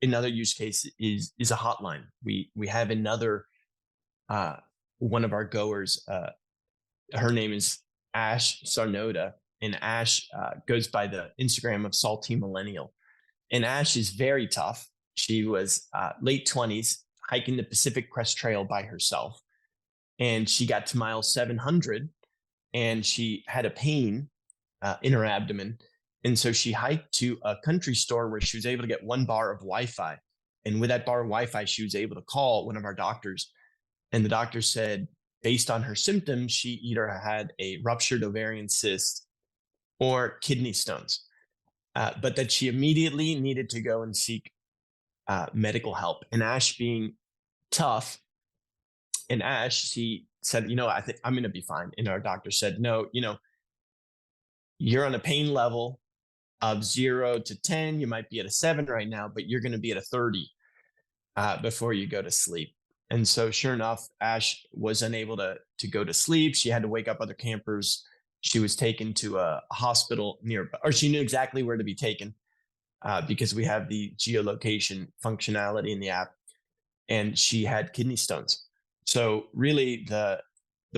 another use case is a hotline. We have another one of our goers. Her name is Ash Sarnoda, and Ash goes by the Instagram of Salty Millennial. And Ash is very tough. She was late 20s hiking the Pacific Crest Trail by herself, and she got to mile 700, and she had a pain in her abdomen. And so she hiked to a country store where she was able to get 1 bar of Wi-Fi. And with that bar of Wi-Fi, she was able to call one of our doctors. And the doctor said, based on her symptoms, she either had a ruptured ovarian cyst or kidney stones, but that she immediately needed to go and seek medical help. And Ash, being tough, and Ash, she said, I think I'm going to be fine. And our doctor said, no, you're on a pain level of 0 to 10. You might be at a 7 right now, but you're going to be at a 30 before you go to sleep. And so sure enough, Ash was unable to go to sleep. She had to wake up other campers. She was taken to a hospital nearby, or she knew exactly where to be taken because we have the geolocation functionality in the app, and she had kidney stones. So really the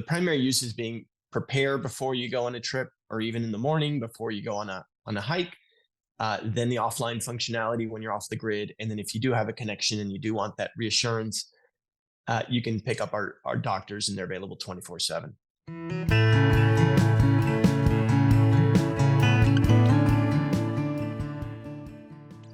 primary use is being prepare before you go on a trip, or even in the morning before you go on a hike. Then the offline functionality when you're off the grid. And then if you do have a connection and you do want that reassurance, you can pick up our doctors, and they're available 24/7.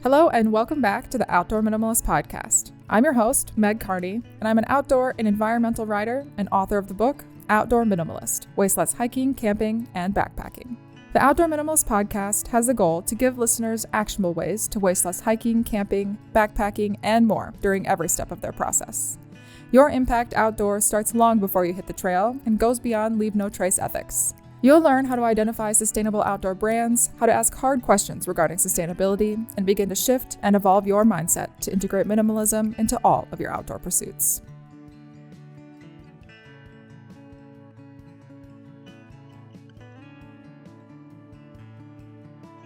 Hello and welcome back to the Outdoor Minimalist podcast. I'm your host, Meg Carney, and I'm an outdoor and environmental writer and author of the book, Outdoor Minimalist, Waste Less Hiking, Camping, and Backpacking. The Outdoor Minimalist podcast has the goal to give listeners actionable ways to waste less hiking, camping, backpacking, and more during every step of their process. Your impact outdoors starts long before you hit the trail and goes beyond leave no trace ethics. You'll learn how to identify sustainable outdoor brands, how to ask hard questions regarding sustainability, and begin to shift and evolve your mindset to integrate minimalism into all of your outdoor pursuits.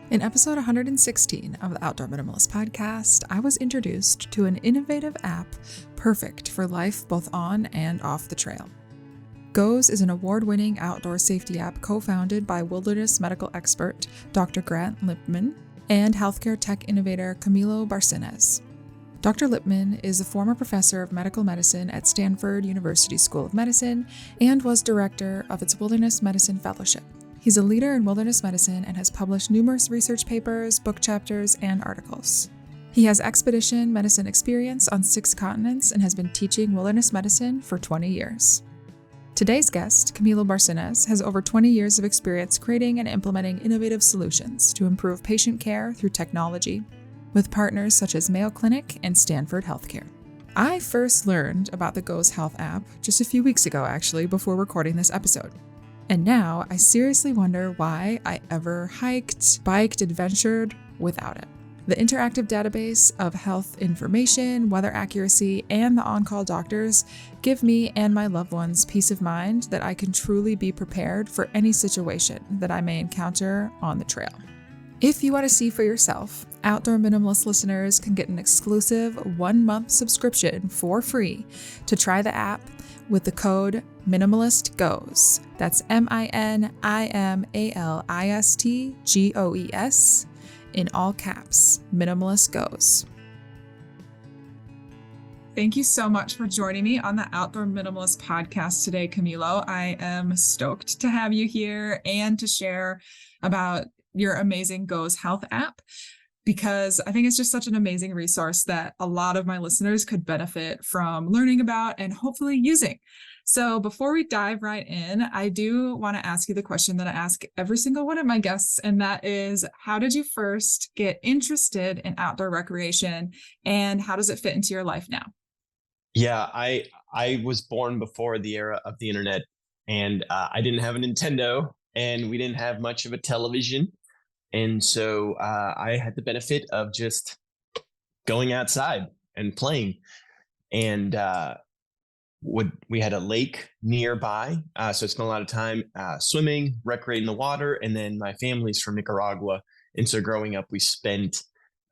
In episode 116 of the Outdoor Minimalist podcast, I was introduced to an innovative app perfect for life both on and off the trail. GOES is an award-winning outdoor safety app co-founded by wilderness medical expert Dr. Grant Lipman and healthcare tech innovator Camilo Barcenas. Dr. Lipman is a former professor of medical medicine at Stanford University School of Medicine and was director of its Wilderness Medicine Fellowship. He's a leader in wilderness medicine and has published numerous research papers, book chapters, and articles. He has expedition medicine experience on 6 continents and has been teaching wilderness medicine for 20 years. Today's guest, Camilo Barcenas, has over 20 years of experience creating and implementing innovative solutions to improve patient care through technology, with partners such as Mayo Clinic and Stanford Healthcare. I first learned about the GOES Health app just a few weeks ago, actually, before recording this episode. And now I seriously wonder why I ever hiked, biked, adventured without it. The interactive database of health information, weather accuracy, and the on-call doctors give me and my loved ones peace of mind that I can truly be prepared for any situation that I may encounter on the trail. If you want to see for yourself, Outdoor Minimalist listeners can get an exclusive 1-month subscription for free to try the app with the code MinimalistGoes. That's MINIMALISTGOES in all caps. Minimalist Goes. Thank you so much for joining me on the Outdoor Minimalist podcast today, Camilo. I am stoked to have you here and to share about your amazing GOES Health app, because I think it's just such an amazing resource that a lot of my listeners could benefit from learning about and hopefully using. So before we dive right in, I do want to ask you the question that I ask every single one of my guests, and that is, how did you first get interested in outdoor recreation, and how does it fit into your life now? Yeah, I was born before the era of the internet, and I didn't have a Nintendo, and we didn't have much of a television. And so I had the benefit of just going outside and playing. And we had a lake nearby, so I spent a lot of time swimming, recreating the water. And then my family's from Nicaragua, and so growing up, we spent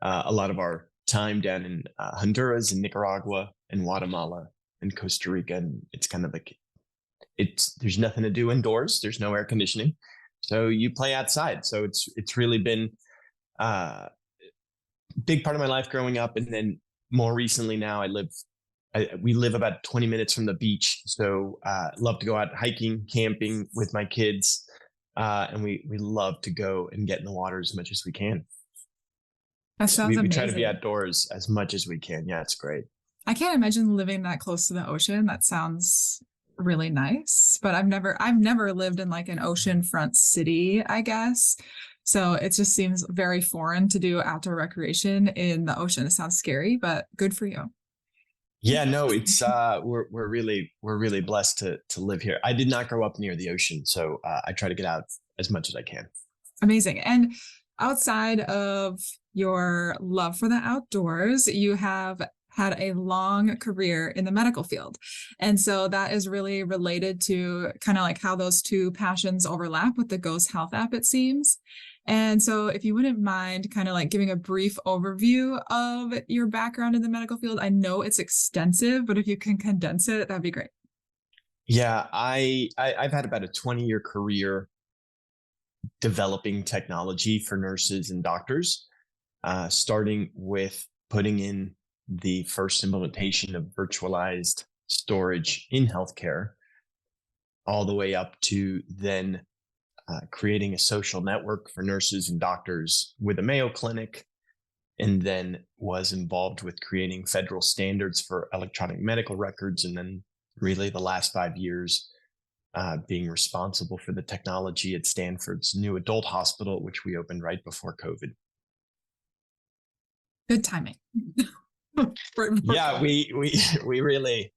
a lot of our time down in Honduras and Nicaragua and Guatemala and Costa Rica. And it's kind of like, there's nothing to do indoors. There's no air conditioning. So you play outside. So it's really been a big part of my life growing up. And then more recently now we live about 20 minutes from the beach. So love to go out hiking, camping with my kids. And we love to go and get in the water as much as we can. That sounds amazing. We try to be outdoors as much as we can. Yeah, it's great. I can't imagine living that close to the ocean. That sounds really nice, but I've never lived in like an oceanfront city, I guess. So it just seems very foreign to do outdoor recreation in the ocean. It sounds scary, but good for you. Yeah, no, it's we're really blessed to live here. I did not grow up near the ocean, so I try to get out as much as I can. Amazing. And outside of your love for the outdoors, you have had a long career in the medical field. And so that is really related to kind of like how those two passions overlap with the Go's Health app, it seems. And so if you wouldn't mind kind of like giving a brief overview of your background in the medical field, I know it's extensive, but if you can condense it, that'd be great. Yeah, I've had about a 20-year career developing technology for nurses and doctors, starting with putting in the first implementation of virtualized storage in healthcare, all the way up to then creating a social network for nurses and doctors with a Mayo clinic, and then was involved with creating federal standards for electronic medical records. And then really the last 5 years being responsible for the technology at Stanford's new adult hospital, which we opened right before COVID. Good timing. Yeah, we really,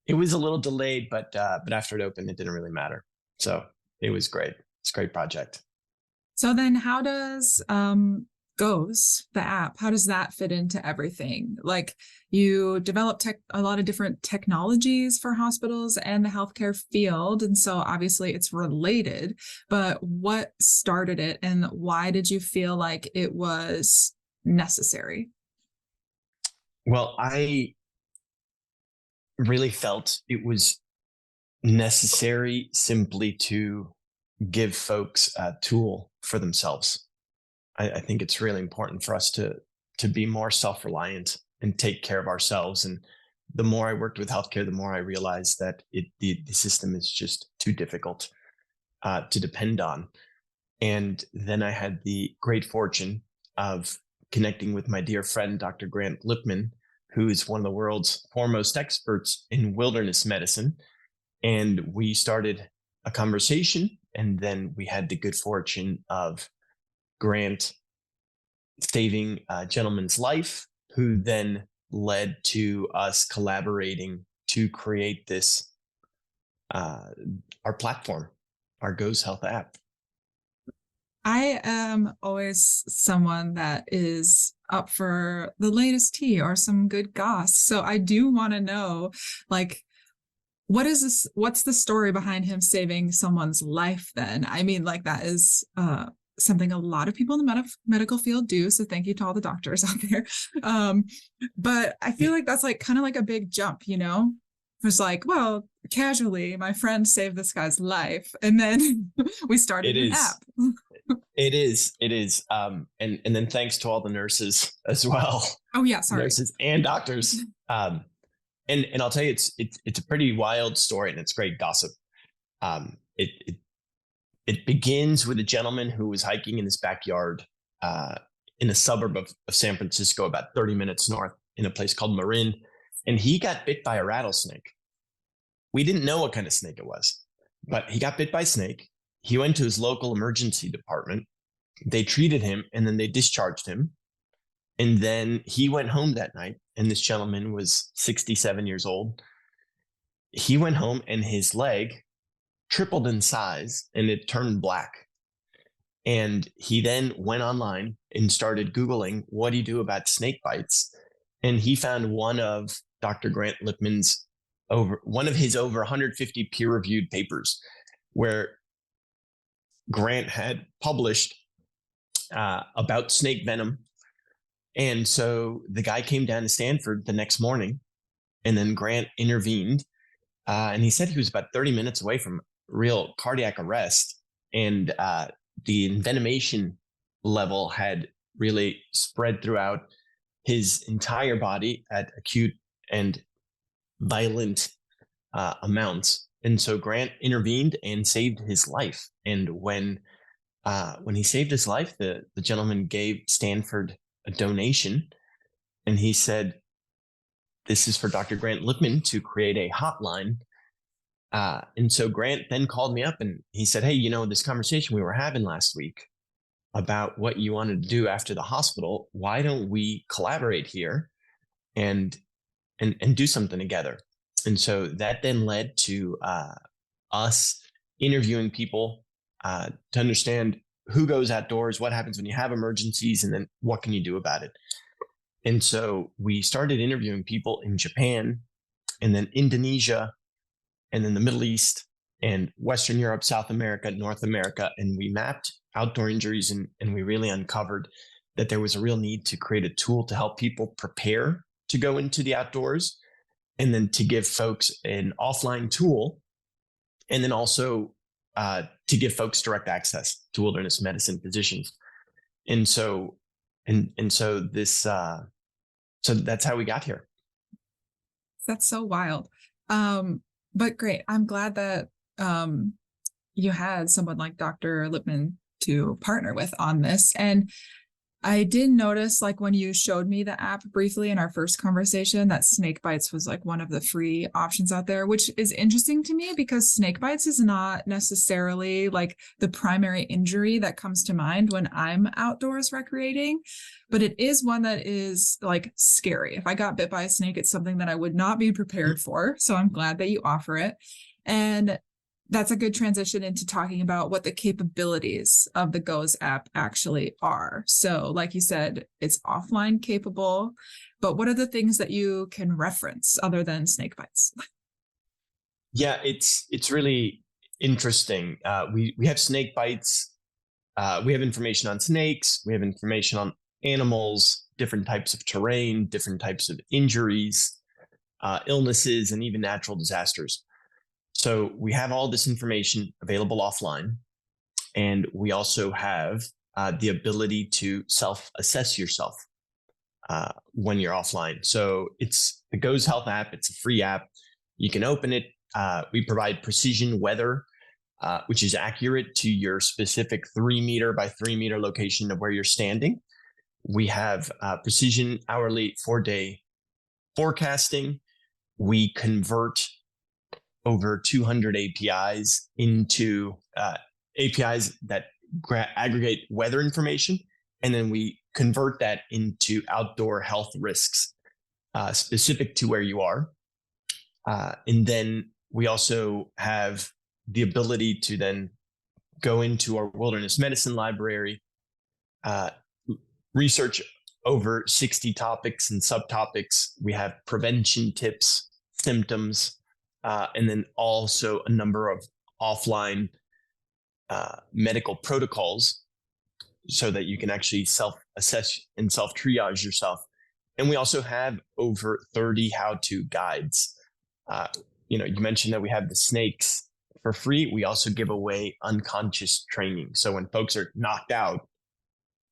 it was a little delayed, but after it opened, it didn't really matter. So it was great. It's a great project. So then how does Goes, the app, how does that fit into everything? Like you develop a lot of different technologies for hospitals and the healthcare field. And so obviously it's related, but what started it and why did you feel like it was necessary? Well, I really felt it was necessary simply to give folks a tool for themselves. I think it's really important for us to be more self-reliant and take care of ourselves. And the more I worked with healthcare, the more I realized that the system is just too difficult to depend on. And then I had the great fortune of connecting with my dear friend, Dr. Grant Lipman, who is one of the world's foremost experts in wilderness medicine. And we started a conversation, and then we had the good fortune of Grant saving a gentleman's life, who then led to us collaborating to create this, our platform, our Go's Health app. I am always someone that is up for the latest tea or some good goss. So I do want to know, like, what is this? What's the story behind him saving someone's life then? I mean, like that is something a lot of people in the medical field do. So thank you to all the doctors out there. But I feel like that's like kind of like a big jump, you know? It's like, well, casually, my friend saved this guy's life. And then we started an app. It is. And then thanks to all the nurses as well. Oh yeah, sorry. Nurses and doctors. And I'll tell you, it's a pretty wild story, and it's great gossip. It begins with a gentleman who was hiking in his backyard in a suburb of San Francisco, about 30 minutes north, in a place called Marin, and he got bit by a rattlesnake. We didn't know what kind of snake it was, but he got bit by a snake. He went to his local emergency department. They treated him, and then they discharged him. And then he went home that night, and this gentleman was 67 years old. He went home, and his leg tripled in size, and it turned black. And he then went online and started Googling, what do you do about snake bites? And he found one of Dr. Grant Lipman's over 150 peer-reviewed papers where Grant had published about snake venom And so the guy came down to Stanford the next morning, and then Grant intervened. And he said he was about 30 minutes away from real cardiac arrest. And the envenomation level had really spread throughout his entire body at acute and violent amounts. And so Grant intervened and saved his life. And when he saved his life, the gentleman gave Stanford a donation, and he said, "This is for Dr. Grant Lipman to create a hotline." And so Grant then called me up and he said, "Hey, this conversation we were having last week about what you wanted to do after the hospital, why don't we collaborate here and do something together?" And so that then led to us interviewing people to understand who goes outdoors, what happens when you have emergencies, and then what can you do about it. And so we started interviewing people in Japan, and then Indonesia, and then the Middle East, and Western Europe, South America, North America. And we mapped outdoor injuries, and we really uncovered that there was a real need to create a tool to help people prepare to go into the outdoors, and then to give folks an offline tool, and then also to give folks direct access to wilderness medicine physicians. And so this so that's how we got here. That's so wild. But great. I'm glad that you had someone like Dr. Lipman to partner with on this. And I did notice, like, when you showed me the app briefly in our first conversation, that snake bites was like one of the free options out there, which is interesting to me because snake bites is not necessarily like the primary injury that comes to mind when I'm outdoors recreating, but it is one that is like scary. If I got bit by a snake, it's something that I would not be prepared for. So I'm glad that you offer it. And that's a good transition into talking about what the capabilities of the GOES app actually are. So like you said, it's offline capable, but what are the things that you can reference other than snake bites? Yeah, it's really interesting. We have snake bites. We have information on snakes. We have information on animals, different types of terrain, different types of injuries, illnesses, and even natural disasters. So we have all this information available offline, and we also have the ability to self-assess yourself when you're offline. So it's the GOES Health app. It's a free app. You can open it. We provide precision weather, which is accurate to your specific 3-meter by 3-meter location of where you're standing. We have precision hourly 4-day forecasting. We convert over 200 APIs into APIs that aggregate weather information, and then we convert that into outdoor health risks specific to where you are. And then we also have the ability to then go into our wilderness medicine library, research over 60 topics and subtopics. We have prevention tips, symptoms, and then also a number of offline medical protocols so that you can actually self-assess and self-triage yourself. And we also have over 30 how-to guides. You mentioned that we have the snakes for free. We also give away unconscious training. So when folks are knocked out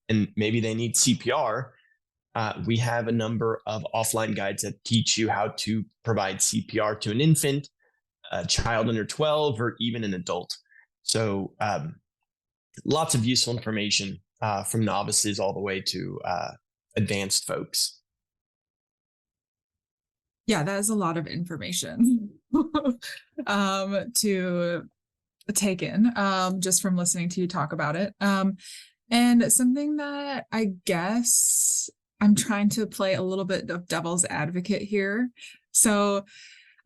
and maybe they need CPR, we have a number of offline guides that teach you how to provide CPR to an infant, a child under 12, or even an adult. So lots of useful information from novices all the way to advanced folks. Yeah, that is a lot of information to take in just from listening to you talk about it. And something that I guess I'm trying to play a little bit of devil's advocate here. So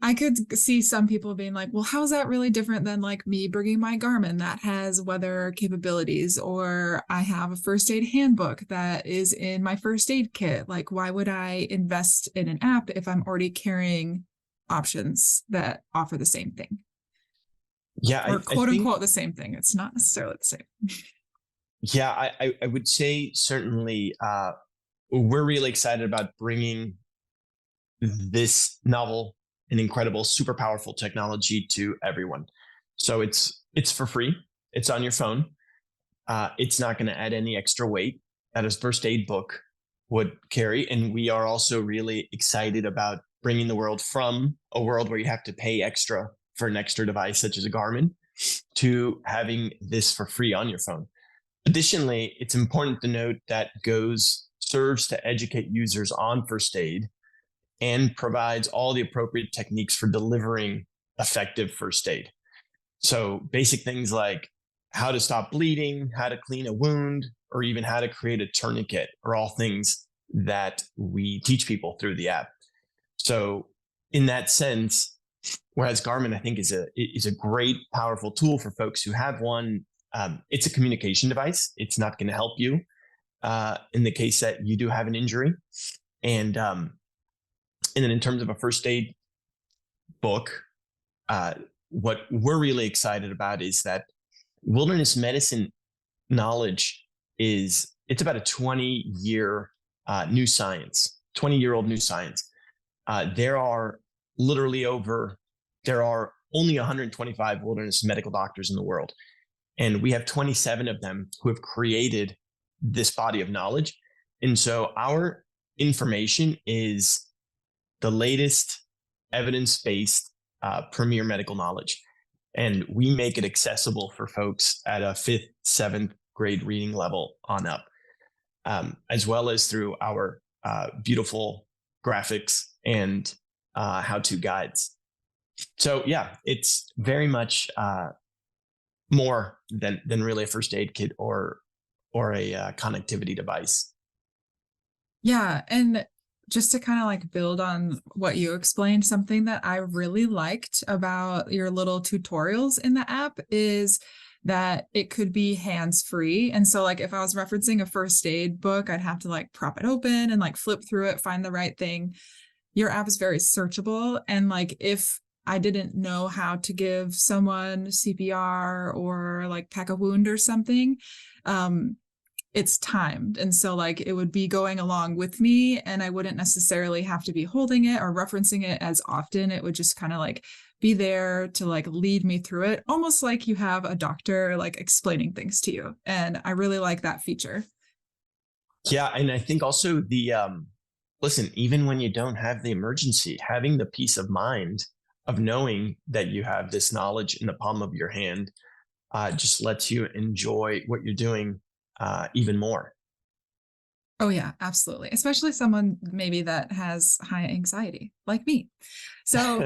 I could see some people being like, well, how is that really different than like me bringing my Garmin that has weather capabilities, or I have a first aid handbook that is in my first aid kit? Like, why would I invest in an app if I'm already carrying options that offer the same thing? Yeah, or quote unquote the same thing. It's not necessarily the same. Yeah, I would say certainly we're really excited about bringing this novel and incredible, super powerful technology to everyone. So it's for free. It's on your phone. It's not going to add any extra weight that a first aid book would carry. And we are also really excited about bringing the world from a world where you have to pay extra for an extra device, such as a Garmin, to having this for free on your phone. Additionally, it's important to note that Goes serves to educate users on first aid and provides all the appropriate techniques for delivering effective first aid. So basic things like how to stop bleeding, how to clean a wound, or even how to create a tourniquet are all things that we teach people through the app. So in that sense, whereas Garmin, I think, is a great, powerful tool for folks who have one. It's a communication device. It's not going to help you in the case that you do have an injury. And then in terms of a first aid book, what we're really excited about is that wilderness medicine knowledge it's about a 20-year new science, 20-year-old new science. There are only 125 wilderness medical doctors in the world. And we have 27 of them who have created this body of knowledge. And so our information is the latest evidence-based premier medical knowledge. And we make it accessible for folks at a 5th, 7th grade reading level on up, as well as through our beautiful graphics and how-to guides. So yeah, it's very much more than really a first aid kit or a connectivity device. Yeah. And just to kind of like build on what you explained, something that I really liked about your little tutorials in the app is that it could be hands-free. And so like if I was referencing a first aid book, I'd have to like prop it open and like flip through it, find the right thing. Your app is very searchable. And like if I didn't know how to give someone CPR or like pack a wound or something, it's timed. And so like it would be going along with me and I wouldn't necessarily have to be holding it or referencing it as often. It would just kind of like be there to like lead me through it, almost like you have a doctor like explaining things to you. And I really like that feature. Yeah. And I think also listen, even when you don't have the emergency, having the peace of mind of knowing that you have this knowledge in the palm of your hand just lets you enjoy what you're doing even more. Oh yeah, absolutely. Especially someone maybe that has high anxiety like me. So,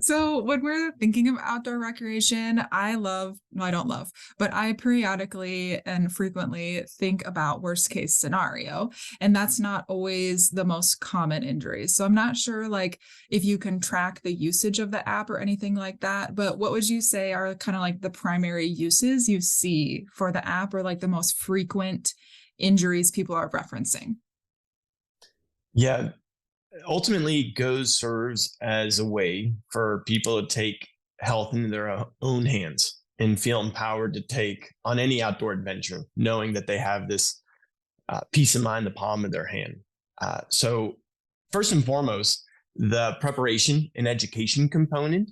so when we're thinking of outdoor recreation, I don't love, but I periodically and frequently think about worst case scenario. And that's not always the most common injuries. So I'm not sure like if you can track the usage of the app or anything like that, but what would you say are kind of like the primary uses you see for the app or like the most frequent injuries people are referencing? Yeah. Ultimately, Goes serves as a way for people to take health into their own hands and feel empowered to take on any outdoor adventure, knowing that they have this peace of mind in the palm of their hand. So first and foremost, the preparation and education component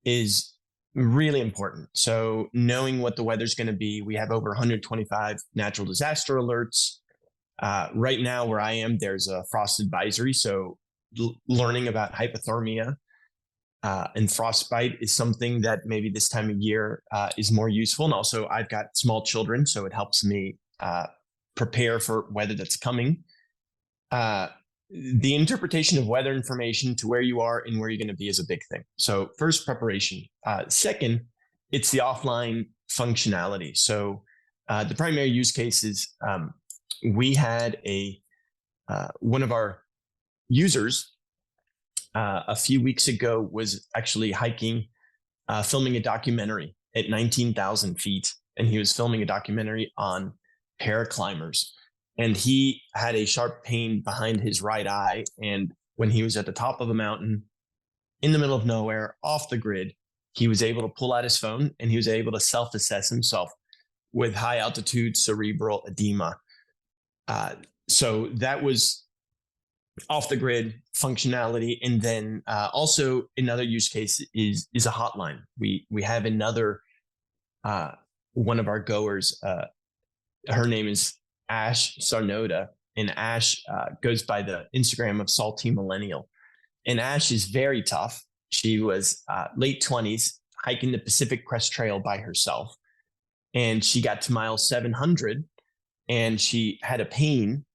is really important. So knowing what the weather's going to be, we have over 125 natural disaster alerts. Right now, where I am, there's a frost advisory. So learning about hypothermia and frostbite is something that maybe this time of year is more useful. And also, I've got small children, so it helps me prepare for weather that's coming. The interpretation of weather information to where you are and where you're going to be is a big thing. So first, preparation. Second, it's the offline functionality. So the primary use case is we had one of our users a few weeks ago was actually hiking, filming a documentary at 19,000 feet. And he was filming a documentary on paraclimbers. And he had a sharp pain behind his right eye. And when he was at the top of a mountain, in the middle of nowhere, off the grid, he was able to pull out his phone and he was able to self-assess himself with high altitude cerebral edema. Uh, so that was off the grid functionality. And then also another use case is a hotline. We have another one of our goers. Her name is Ash Sarnoda, and Ash goes by the Instagram of Salty Millennial. And Ash is very tough. She was late 20s hiking the Pacific Crest Trail by herself, and she got to mile 700, and she had a pain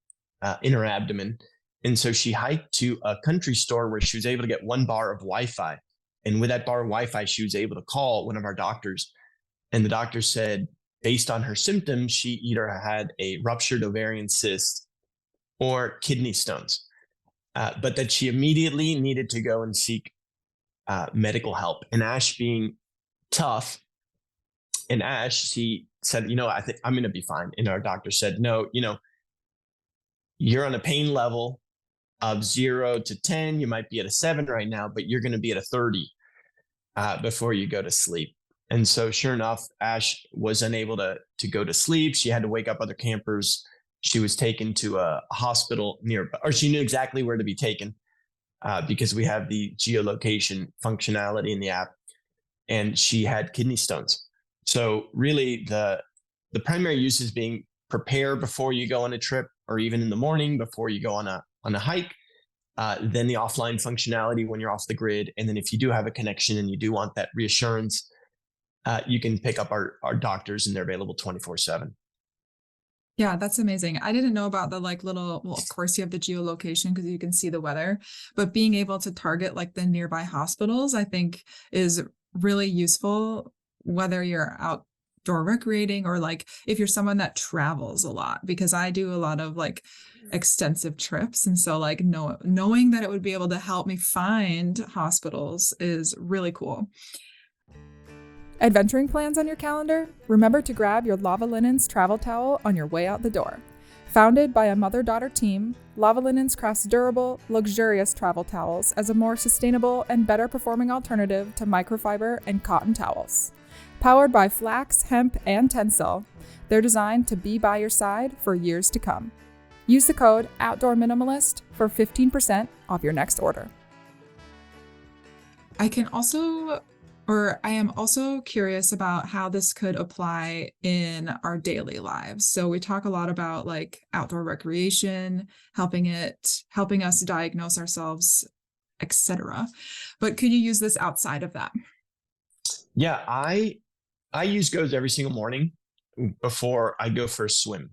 in her abdomen. And so she hiked to a country store where she was able to get 1 bar of Wi-Fi. And with that bar of Wi-Fi, she was able to call one of our doctors. And the doctor said, based on her symptoms, she either had a ruptured ovarian cyst or kidney stones, but that she immediately needed to go and seek medical help. And Ash, being tough, and Ash, she said, I think I'm going to be fine. And our doctor said, no, you're on a pain level of 0 to 10. You might be at a 7 right now, but you're going to be at a 30 before you go to sleep. And so sure enough, Ash was unable to go to sleep. She had to wake up other campers. She was taken to a hospital nearby, or she knew exactly where to be taken because we have the geolocation functionality in the app, and she had kidney stones. So really the primary use is being prepared before you go on a trip, or even in the morning before you go on a hike. Then the offline functionality when you're off the grid. And then if you do have a connection and you do want that reassurance, you can pick up our doctors, and they're available 24/7. Yeah, that's amazing. I didn't know about the little, well, of course you have the geolocation because you can see the weather, but being able to target the nearby hospitals, I think is really useful, whether you're outdoor recreating or if you're someone that travels a lot, because I do a lot of extensive trips. And so knowing that it would be able to help me find hospitals is really cool. Adventuring plans on your calendar? Remember to grab your Lava Linens travel towel on your way out the door. Founded by a mother-daughter team, Lava Linens crafts durable, luxurious travel towels as a more sustainable and better performing alternative to microfiber and cotton towels. Powered by flax, hemp, and Tencel, they're designed to be by your side for years to come. Use the code Outdoor Minimalist for 15% off your next order. I am also curious about how this could apply in our daily lives. So we talk a lot about outdoor recreation, helping us diagnose ourselves, etc. But could you use this outside of that? Yeah, I use Goes every single morning before I go for a swim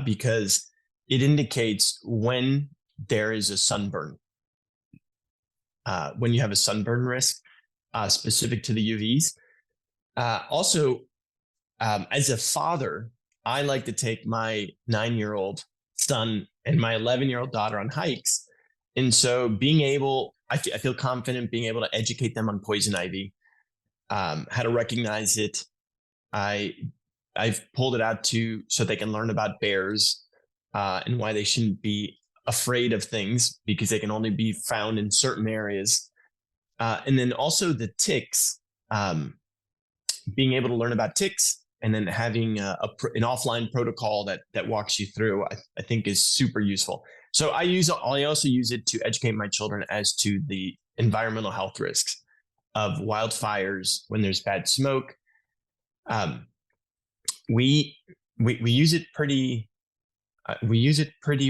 because it indicates when there is a sunburn, when you have a sunburn risk. Specific to the UVs. Also, as a father, I like to take my 9-year-old son and my 11-year-old daughter on hikes. And so I feel confident being able to educate them on poison ivy, how to recognize it. I've pulled it out so they can learn about bears and why they shouldn't be afraid of things because they can only be found in certain areas. And then also the ticks, being able to learn about ticks, and then having an offline protocol that walks you through, I think is super useful. So I also use it to educate my children as to the environmental health risks of wildfires when there's bad smoke. We use it pretty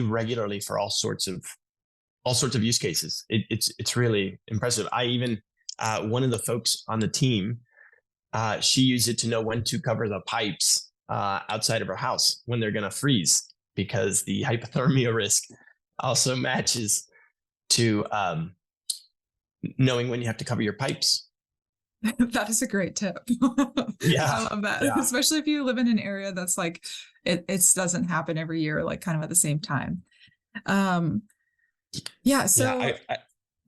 regularly for all sorts of use cases. It's really impressive. I even one of the folks on the team, she used it to know when to cover the pipes outside of her house when they're going to freeze, because the hypothermia risk also matches to knowing when you have to cover your pipes. That is a great tip. Yeah, I love that. Yeah. Especially if you live in an area that's it doesn't happen every year, kind of at the same time. Yeah. So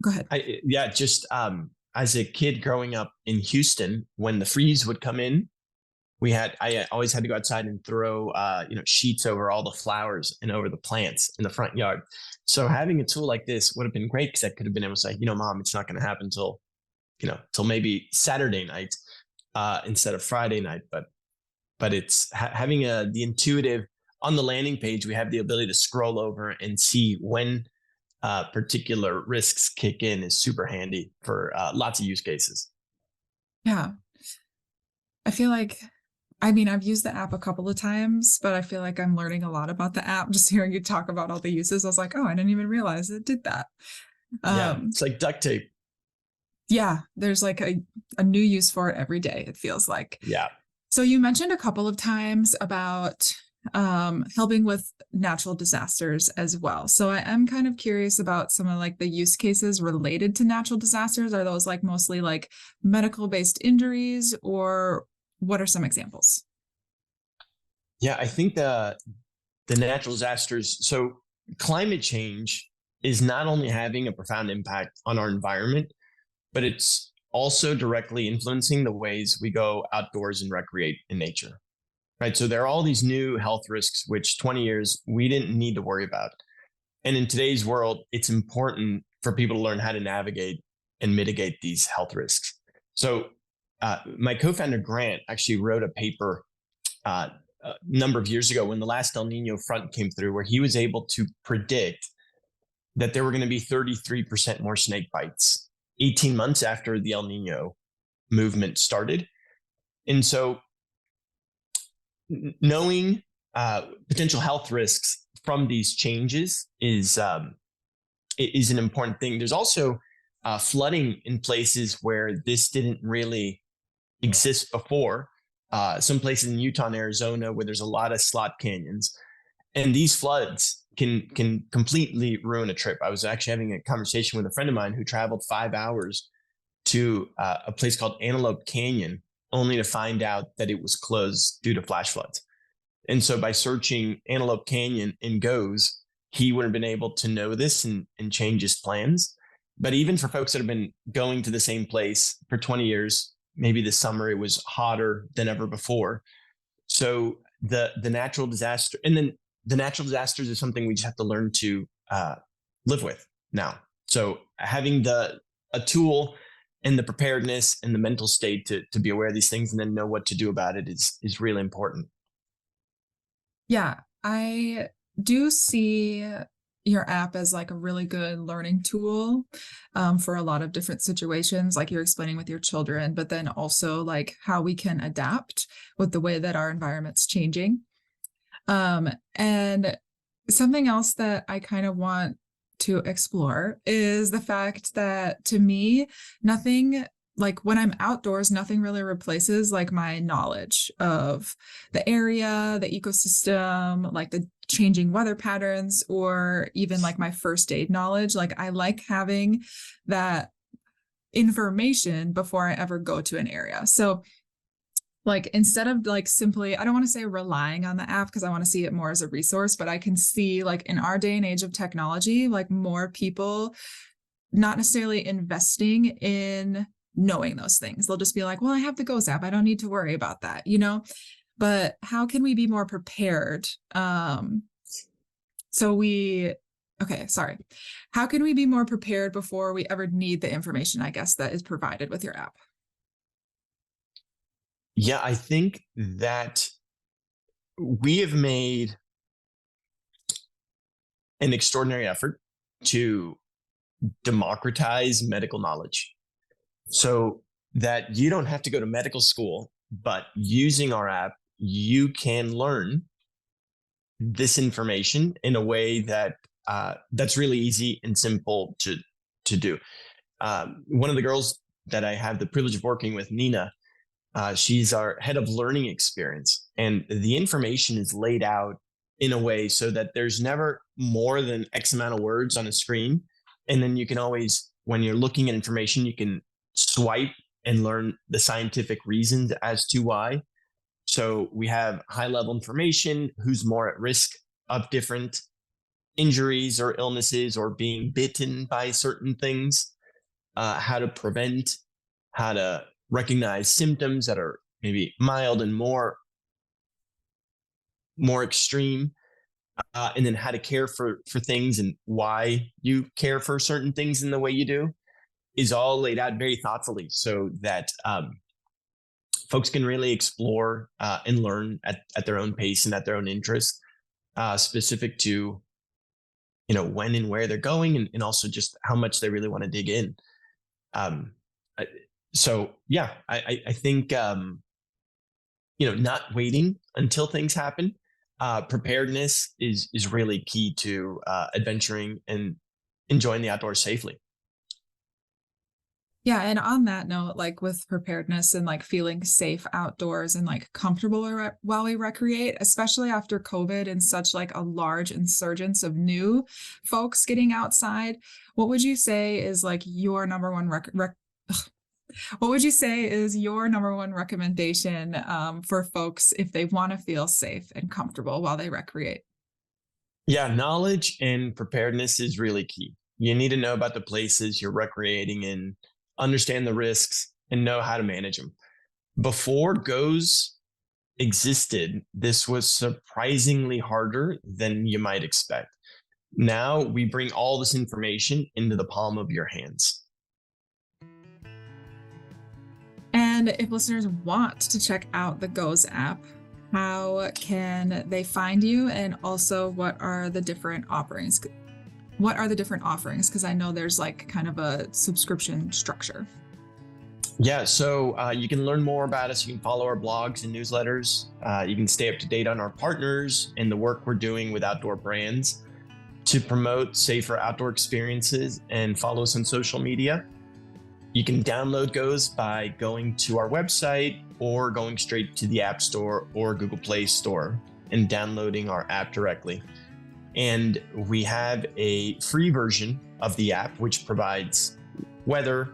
go ahead. Just as a kid growing up in Houston, when the freeze would come in, I always had to go outside and throw sheets over all the flowers and over the plants in the front yard. So having a tool like this would have been great, because I could have been able to say, Mom, it's not going to happen till maybe Saturday night instead of Friday night. But it's having the intuitive, on the landing page, we have the ability to scroll over and see when particular risks kick in is super handy for lots of use cases. Yeah. I feel like, I mean, I've used the app a couple of times, but I feel like I'm learning a lot about the app. Just hearing you talk about all the uses, I was like, oh, I didn't even realize it did that. Yeah, it's like duct tape. Yeah, there's like a new use for it every day, it feels like. Yeah. So you mentioned a couple of times about helping with natural disasters as well. So I am kind of curious about some of like the use cases related to natural disasters. Are those like mostly like medical based injuries, or what are some examples? Yeah, I think the natural disasters. So climate change is not only having a profound impact on our environment, but it's also directly influencing the ways we go outdoors and recreate in nature. Right. So there are all these new health risks, which 20 years we didn't need to worry about. And in today's world, it's important for people to learn how to navigate and mitigate these health risks. So my co-founder Grant actually wrote a paper a number of years ago when the last El Nino front came through, where he was able to predict that there were going to be 33% more snake bites 18 months after the El Nino movement started. And so knowing potential health risks from these changes is an important thing. There's also flooding in places where this didn't really exist before. Some places in Utah and Arizona where there's a lot of slot canyons, and these floods can completely ruin a trip. I was actually having a conversation with a friend of mine who traveled 5 hours to a place called Antelope Canyon, only to find out that it was closed due to flash floods. And so by searching Antelope Canyon in GOES, he would have been able to know this and change his plans. But even for folks that have been going to the same place for 20 years, maybe this summer it was hotter than ever before. So the natural disaster, and then the natural disasters is something we just have to learn to live with now. So having a tool and the preparedness and the mental state to be aware of these things and then know what to do about it is really important. Yeah, I do see your app as like a really good learning tool for a lot of different situations, like you're explaining with your children, but then also like how we can adapt with the way that our environment's changing. And something else that I kind of want to explore is the fact that to me, nothing like when I'm outdoors, nothing really replaces like my knowledge of the area, the ecosystem, like the changing weather patterns, or even like my first aid knowledge. Like I like having that information before I ever go to an area. So like instead of like simply, I don't want to say relying on the app because I want to see it more as a resource, but I can see like in our day and age of technology, like more people not necessarily investing in knowing those things. They'll just be like, well, I have the GOES app. I don't need to worry about that, you know? But how can we be more prepared? How can we be more prepared before we ever need the information, I guess, that is provided with your app? Yeah, I think that we have made an extraordinary effort to democratize medical knowledge so that you don't have to go to medical school, but using our app, you can learn this information in a way that that's really easy and simple to do. One of the girls that I have the privilege of working with, Nina, she's our head of learning experience, and the information is laid out in a way so that there's never more than X amount of words on a screen. And then you can always, when you're looking at information, you can swipe and learn the scientific reasons as to why. So we have high level information, who's more at risk of different injuries or illnesses or being bitten by certain things, how to prevent, how to recognize symptoms that are maybe mild and more extreme, and then how to care for things and why you care for certain things in the way you do is all laid out very thoughtfully so that folks can really explore and learn at their own pace and at their own interest. specific to, when and where they're going, and also just how much they really want to dig in. Um, so yeah, I think, not waiting until things happen. Preparedness is really key to adventuring and enjoying the outdoors safely. Yeah, and on that note, like with preparedness and like feeling safe outdoors and like comfortable while we recreate, especially after COVID and such like a large insurgence of new folks getting outside, what would you say is like your number one what would you say is your number one recommendation for folks if they want to feel safe and comfortable while they recreate? Yeah, knowledge and preparedness is really key. You need to know about the places you're recreating in, understand the risks, and know how to manage them. Before goes existed, this was surprisingly harder than you might expect. Now we bring all this information into the palm of your hands. And if listeners want to check out the Goes app, how can they find you? And also, what are the different offerings? What are the different offerings? Because I know there's like kind of a subscription structure. Yeah, so you can learn more about us. You can follow our blogs and newsletters. You can stay up to date on our partners and the work we're doing with outdoor brands to promote safer outdoor experiences, and follow us on social media. You can download Goes by going to our website or going straight to the App Store or Google Play Store and downloading our app directly. And we have a free version of the app, which provides weather,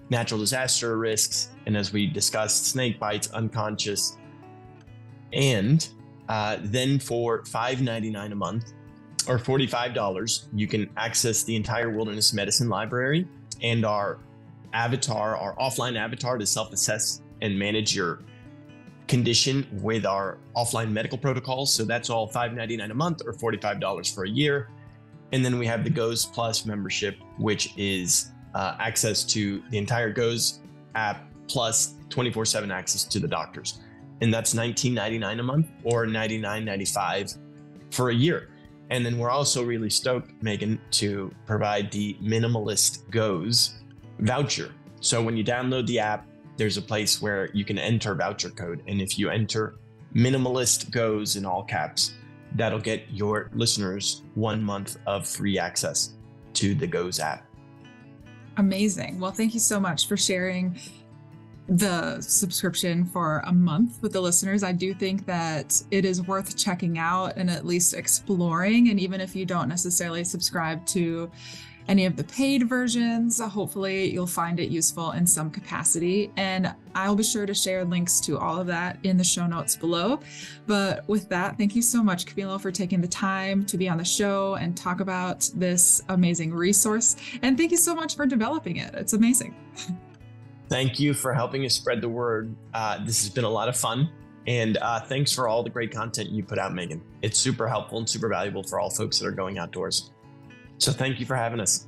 natural disaster risks, and as we discussed, snake bites, unconscious. And then for $5.99 a month or $45, you can access the entire wilderness medicine library and our avatar, our offline avatar, to self-assess and manage your condition with our offline medical protocols. So that's all $5.99 a month or $45 for a year. And then we have the Goes Plus membership, which is access to the entire Goes app plus 24/7 access to the doctors. And that's $19.99 a month or $99.95 for a year. And then we're also really stoked, Megan, to provide the Minimalist Goes voucher. So when you download the app, there's a place where you can enter voucher code. And if you enter Minimalist Goes in all caps, that'll get your listeners 1 month of free access to the Goes app. Amazing. Well, thank you so much for sharing the subscription for a month with the listeners. I do think that it is worth checking out and at least exploring. And even if you don't necessarily subscribe to any of the paid versions, hopefully you'll find it useful in some capacity. And I'll be sure to share links to all of that in the show notes below. But with that, thank you so much, Camilo, for taking the time to be on the show and talk about this amazing resource. And thank you so much for developing it. It's amazing. Thank you for helping us spread the word. This has been a lot of fun. And thanks for all the great content you put out, Megan. It's super helpful and super valuable for all folks that are going outdoors. So thank you for having us.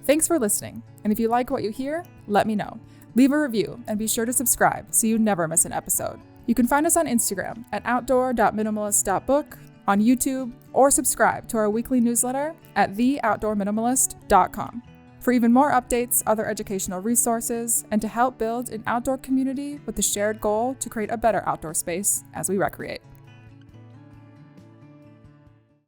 Thanks for listening. And if you like what you hear, let me know. Leave a review and be sure to subscribe so you never miss an episode. You can find us on Instagram at outdoor.minimalist.book, on YouTube, or subscribe to our weekly newsletter at theoutdoorminimalist.com. For even more updates, other educational resources, and to help build an outdoor community with the shared goal to create a better outdoor space as we recreate.